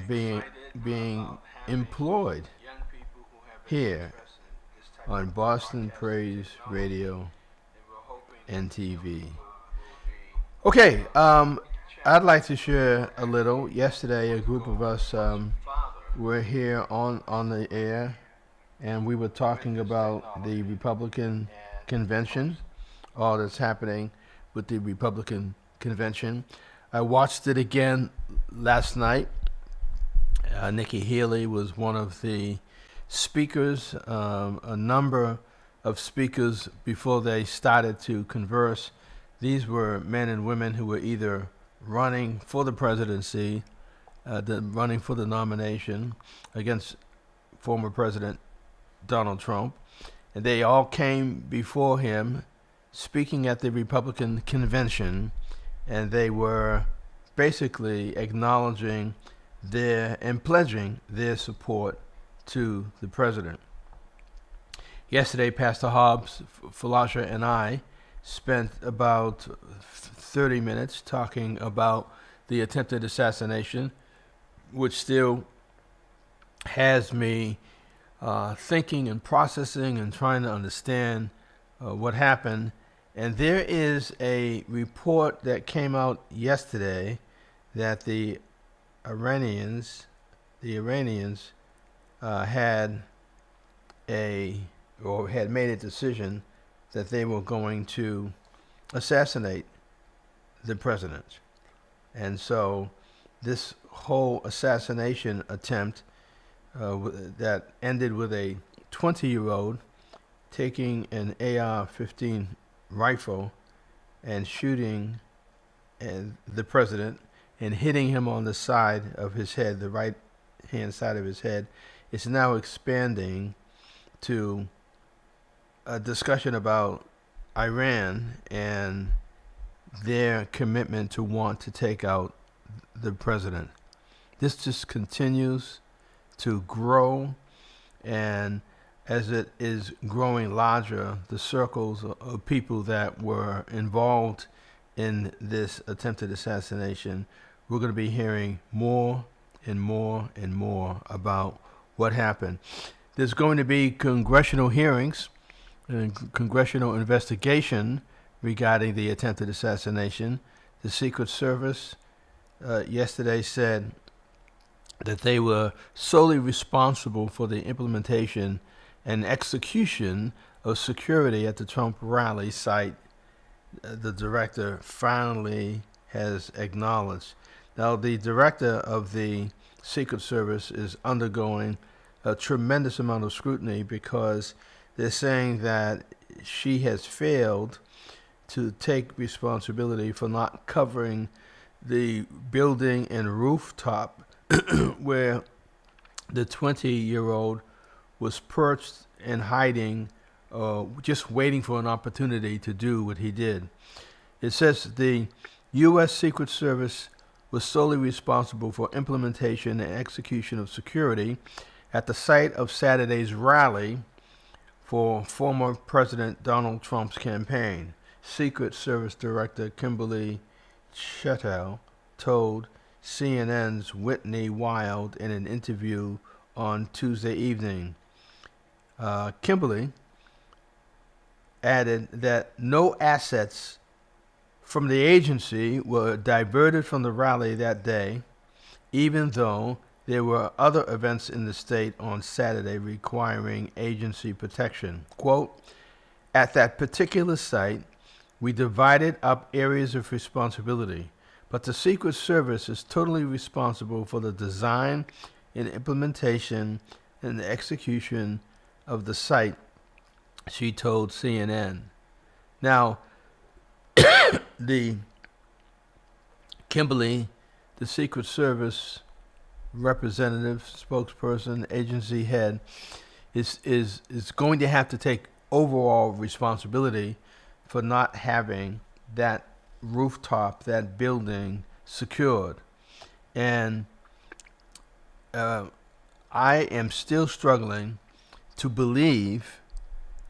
being employed here on Boston Praise Radio and TV. Okay, I'd like to share a little. Yesterday, a group of us were here on the air, and we were talking about the Republican convention, all that's happening with the Republican convention. I watched it again last night. Nikki Haley was one of the speakers. A number of speakers before they started to converse. These were men and women who were either running for the presidency, running for the nomination against former President Donald Trump. And they all came before him speaking at the Republican convention, and they were basically acknowledging and pledging their support to the president. Yesterday, Pastor Hobbs, Falasha, and I spent about 30 minutes talking about the attempted assassination, which still has me thinking and processing and trying to understand what happened. And there is a report that came out yesterday that the Iranians had made a decision that they were going to assassinate the president. And so this whole assassination attempt that ended with a 20-year-old taking an AR-15 rifle and shooting the president and hitting him on the side of his head, the right hand side of his head, is now expanding to a discussion about Iran and their commitment to want to take out the president. This just continues to grow, and as it is growing larger, the circles of people that were involved in this attempted assassination, we're going to be hearing more and more and more about what happened. There's going to be congressional hearings and congressional investigation regarding the attempted assassination. The Secret Service yesterday said that they were solely responsible for the implementation and execution of security at the Trump rally site. The director finally has acknowledged. Now, the director of the Secret Service is undergoing a tremendous amount of scrutiny because they're saying that she has failed to take responsibility for not covering the building and rooftop where the 20-year-old was perched and hiding, just waiting for an opportunity to do what he did. It says the U.S. Secret Service was solely responsible for implementation and execution of security at the site of Saturday's rally for former President Donald Trump's campaign. Secret Service Director Kimberly Chettle told CNN's Whitney Wild in an interview on Tuesday evening. Kimberly added that no assets from the agency were diverted from the rally that day, even though there were other events in the state on Saturday requiring agency protection. Quote, "At that particular site, we divided up areas of responsibility, but the Secret Service is totally responsible for the design and implementation and the execution of the site," she told CNN. Now, the Kimberly, the Secret Service representative, spokesperson, agency head, is going to have to take overall responsibility for not having that rooftop, that building secured. And I am still struggling to believe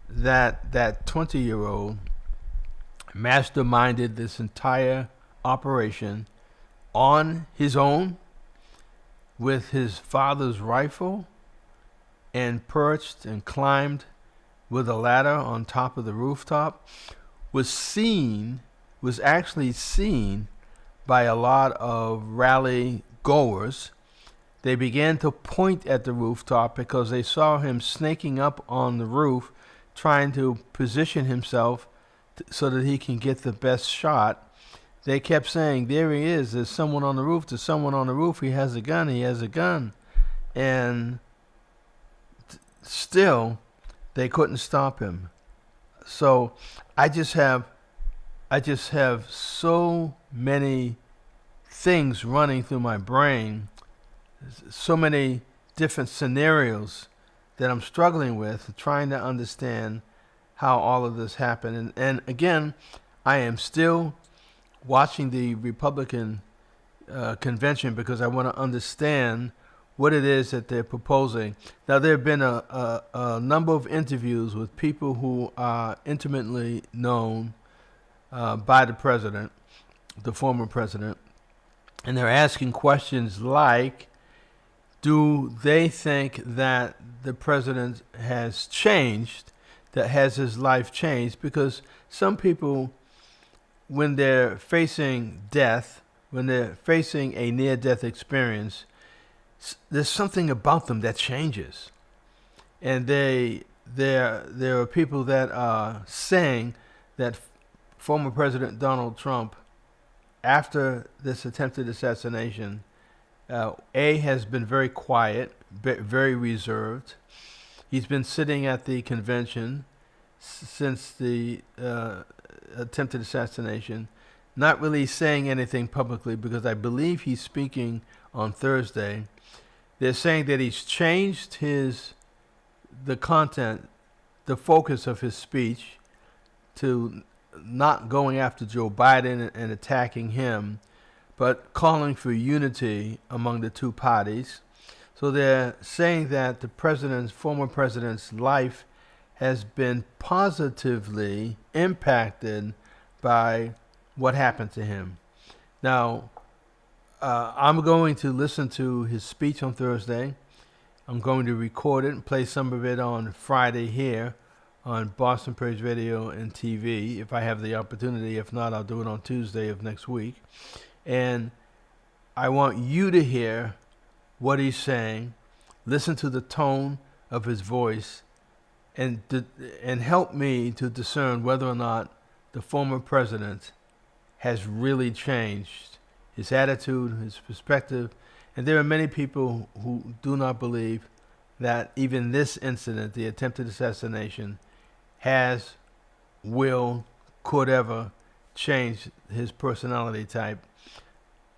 that that 20-year-old masterminded this entire operation on his own, with his father's rifle and perched and climbed with a ladder on top of the rooftop was actually seen by a lot of rally goers. They began to point at the rooftop because they saw him snaking up on the roof, trying to position himself so that he can get the best shot. They kept saying, there he is, there's someone on the roof, there's someone on the roof, he has a gun, he has a gun. And still, they couldn't stop him. So I just have so many things running through my brain, so many different scenarios that I'm struggling with, trying to understand how all of this happened. And again, I am still watching the Republican convention because I want to understand what it is that they're proposing. Now, there have been a number of interviews with people who are intimately known by the president, the former president, and they're asking questions like, do they think that the president has changed, that has his life changed? Because some people, when they're facing death, when they're facing a near-death experience, there's something about them that changes. And there are people that are saying that former President Donald Trump, after this attempted assassination, has been very quiet, very reserved. He's been sitting at the convention since the attempted assassination, not really saying anything publicly, because I believe he's speaking on Thursday. They're saying that he's changed the content, the focus of his speech, to not going after Joe Biden and attacking him, but calling for unity among the two parties. So they're saying that the former president's life has been positively impacted by what happened to him. Now, I'm going to listen to his speech on Thursday. I'm going to record it and play some of it on Friday here on Boston Praise Radio and TV, if I have the opportunity. If not, I'll do it on Tuesday of next week. And I want you to hear what he's saying, listen to the tone of his voice, and help me to discern whether or not the former president has really changed his attitude, his perspective. And there are many people who do not believe that even this incident, the attempted assassination, could ever change his personality type.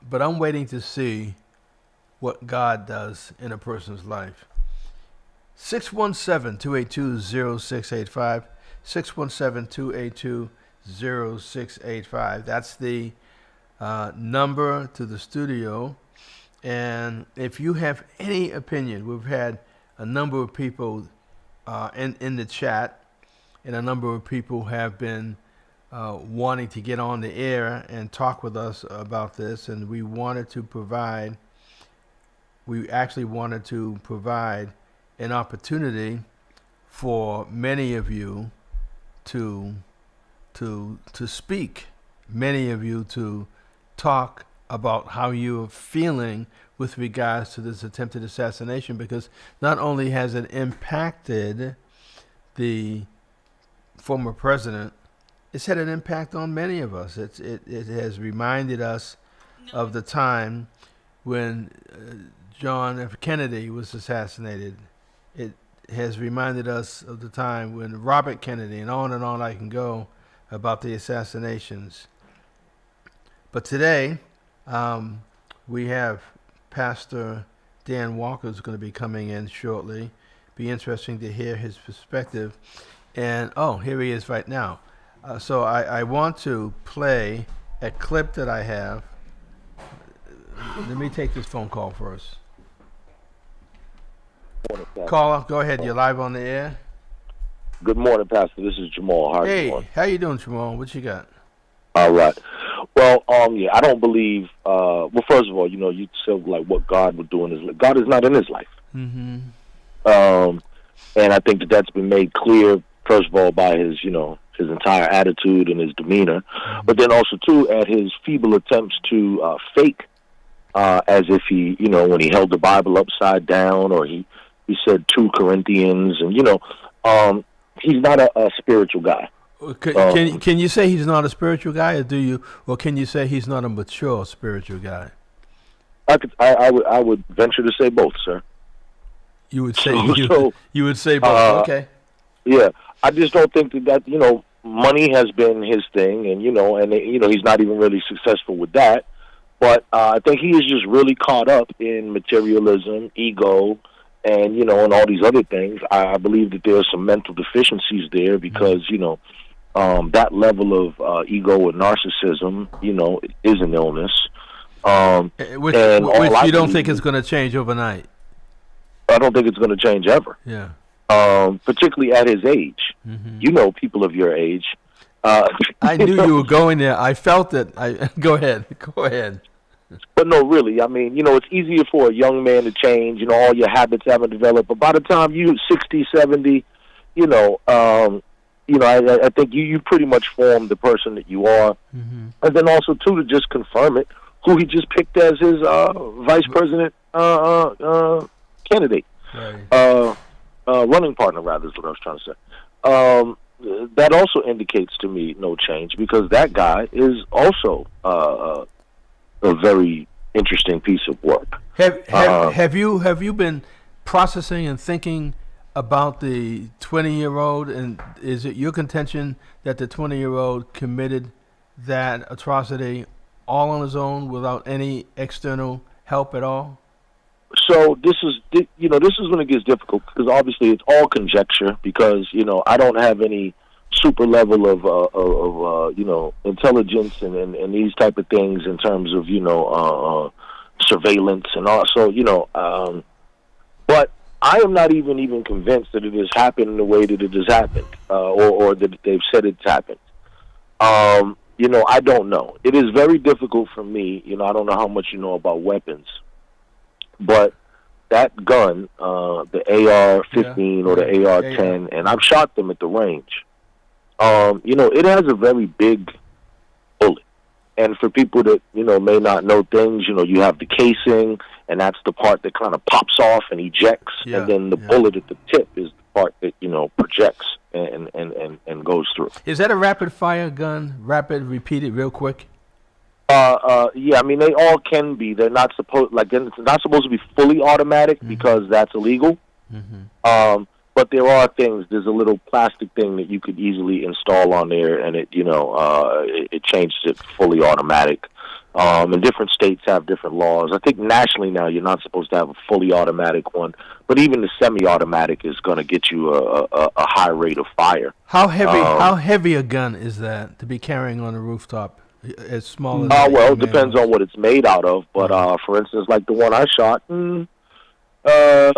But I'm waiting to see what God does in a person's life. 617-282-0685. 617-282-0685. That's the number to the studio. And if you have any opinion, we've had a number of people in the chat, and a number of people have been wanting to get on the air and talk with us about this, and we actually wanted to provide an opportunity for many of you to speak, many of you to talk about how you're feeling with regards to this attempted assassination, because not only has it impacted the former president, it's had an impact on many of us. It has reminded us of the time when John F. Kennedy was assassinated. It has reminded us of the time when Robert Kennedy, and on I can go about the assassinations. But today, we have Pastor Dan Walker is going to be coming in shortly. Be interesting to hear his perspective. And, here he is right now. So I want to play a clip that I have. Let me take this phone call first. Caller, go ahead. You're live on the air. Good morning, Pastor. This is Jamal. How are you doing? How you doing, Jamal? What you got? All right. Well, yeah, I don't believe. Well, first of all, you said like what God would do in his life. God is not in his life. Mm-hmm. And I think that that's been made clear, first of all, by his, his entire attitude and his demeanor, but then also too at his feeble attempts to fake, as if he, when he held the Bible upside down, or he said 2 Corinthians, and he's not a spiritual guy. Can you say he's not a spiritual guy, or can you say he's not a mature spiritual guy? I would venture to say both, sir. You would say you would say both. Okay. Yeah, I just don't think that money has been his thing, and he's not even really successful with that. But I think he is just really caught up in materialism, ego, and and all these other things. I believe that there are some mental deficiencies there because that level of ego and narcissism, is an illness. Which you don't think is going to change overnight. I don't think it's going to change ever. Yeah. Particularly at his age. Mm-hmm. People of your age. I knew you were going there. I felt it. Go ahead. But no, really. I mean, it's easier for a young man to change. All your habits haven't developed. But by the time you're 60, 70, I think you pretty much form the person that you are. Mm-hmm. And then also, too, to just confirm it, who he just picked as his vice president candidate. Right. Running partner, rather, is what I was trying to say. That also indicates to me no change, because that guy is also a very interesting piece of work. Have you been processing and thinking about the 20-year-old, and is it your contention that the 20-year-old committed that atrocity all on his own without any external help at all? So this is when it gets difficult, because obviously it's all conjecture, because I don't have any super level of intelligence and these type of things in terms of surveillance and also but I am not even convinced that it has happened in the way that it has happened, or that they've said it's happened. I don't know. It is very difficult for me. I don't know how much you know about weapons, but that gun, the AR-15 or the AR-10, and I've shot them at the range. It has a very big bullet. And for people that, may not know things, you have the casing, and that's the part that kind of pops off and ejects, and then the bullet at the tip is the part that, projects and goes through. Is that a rapid-fire gun? Rapid, repeated, real quick? Yeah, I mean, they all can be. They're not supposed to be fully automatic, because that's illegal. Mm-hmm. But there are things. There's a little plastic thing that you could easily install on there, and it changes it fully automatic. And different states have different laws. I think nationally now you're not supposed to have a fully automatic one, but even the semi-automatic is going to get you a high rate of fire. How heavy a gun is that to be carrying on a rooftop? As small as well, it depends on what it's made out of. But for instance, like the one I shot, as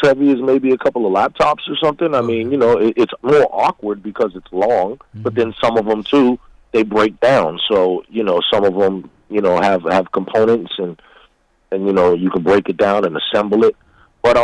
heavy as maybe a couple of laptops or something. I mean, it's more awkward because it's long, but then some of them too, they break down. So some of them have components, and you can break it down and assemble it. But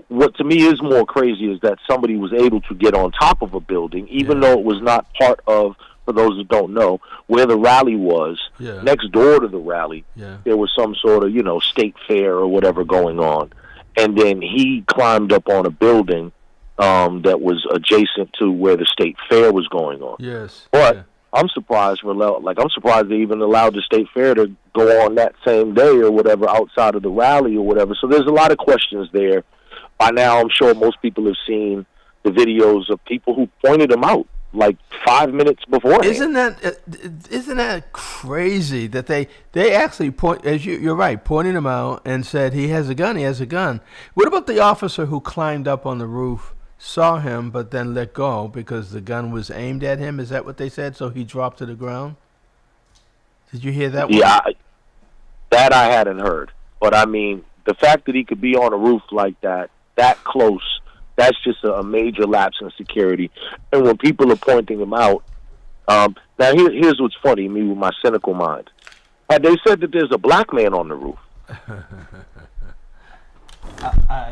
what to me is more crazy is that somebody was able to get on top of a building, even though it was not part of, for those that don't know, where the rally was. Next door to the rally, there was some sort of, state fair or whatever going on. And then he climbed up on a building that was adjacent to where the state fair was going on. Yes. But I'm surprised they even allowed the state fair to go on that same day or whatever outside of the rally or whatever. So there's a lot of questions there. By now, I'm sure most people have seen the videos of people who pointed him out like 5 minutes before. Isn't that crazy that they actually you're right, pointed him out and said he has a gun. What about the officer who climbed up on the roof, saw him, but then let go because the gun was aimed at him? Is that what they said? So he dropped to the ground? Did you hear that? Yeah, that I hadn't heard. But I mean, the fact that he could be on a roof like that close, That's just a major lapse in security. And when people are pointing him out, now here's what's funny, me with my cynical mind. Had they said that there's a black man on the roof,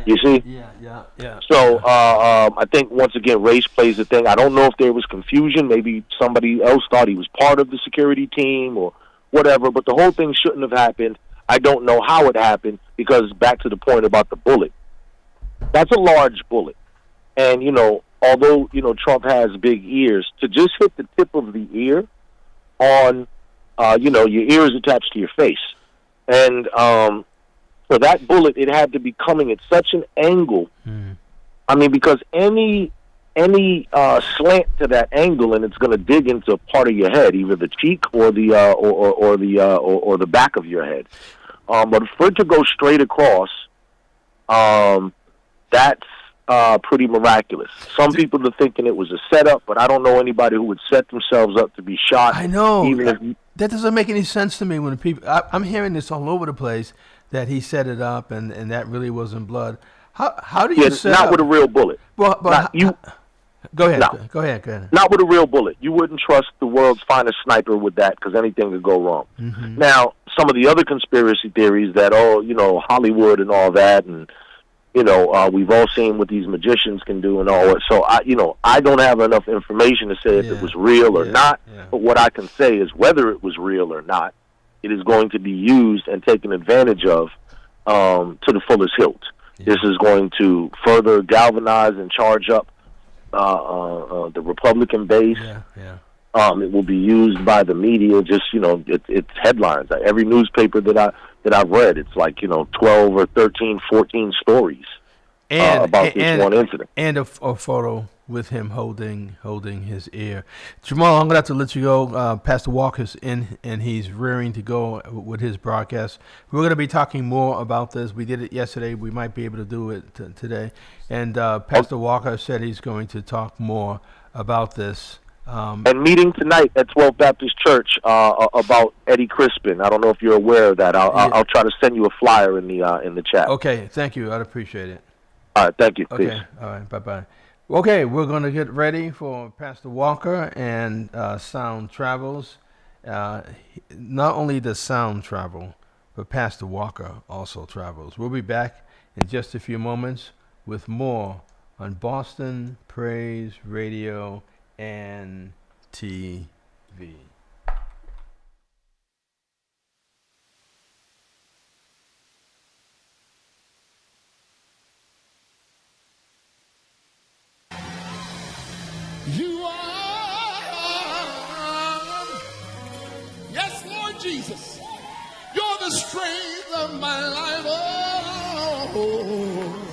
you see? Yeah. So I think, once again, race plays a thing. I don't know if there was confusion. Maybe somebody else thought he was part of the security team or whatever, but the whole thing shouldn't have happened. I don't know how it happened, because back to the point about the bullet. That's a large bullet. And, although, Trump has big ears, to just hit the tip of the ear on, your ear is attached to your face. And so that bullet, it had to be coming at such an angle. I mean, because any slant to that angle, and it's going to dig into a part of your head, either the cheek or the or the back of your head. But for it to go straight across, that's pretty miraculous. Some people are thinking it was a setup, but I don't know anybody who would set themselves up to be shot. I know. Even if, that doesn't make any sense to me when people. I'm hearing this all over the place that he set it up and that really wasn't blood. How do you set not up? with a real bullet? But go ahead. No. Go ahead. Not with a real bullet. You wouldn't trust the world's finest sniper with that, because anything could go wrong. Mm-hmm. Now, some of the other conspiracy theories that, Hollywood and all that, and, we've all seen what these magicians can do and all that. So, I don't have enough information to say if it was real or not. Yeah. But what I can say is, whether it was real or not, it is going to be used and taken advantage of to the fullest hilt. Yeah. This is going to further galvanize and charge up the Republican base. It will be used by the media. Just it's headlines. Every newspaper that I've read, it's like 12 or 13, 14 stories about this one incident, and a photo with him holding his ear. Jamal, I'm gonna have to let you go. Pastor Walker's in, and he's rearing to go with his broadcast. We're gonna be talking more about this. We did it yesterday. We might be able to do it today. And Pastor Walker said he's going to talk more about this. And meeting tonight at 12 Baptist Church about Eddie Crispin. I don't know if you're aware of that. I'll try to send you a flyer in the chat. Okay, thank you. I'd appreciate it. All right, thank you. Okay, Peace. All right, bye-bye. Okay, we're going to get ready for Pastor Walker and Sound Travels. Not only does Sound travel, but Pastor Walker also travels. We'll be back in just a few moments with more on Boston Praise Radio and TV. You are, yes, Lord Jesus, you're the strength of my life. Oh.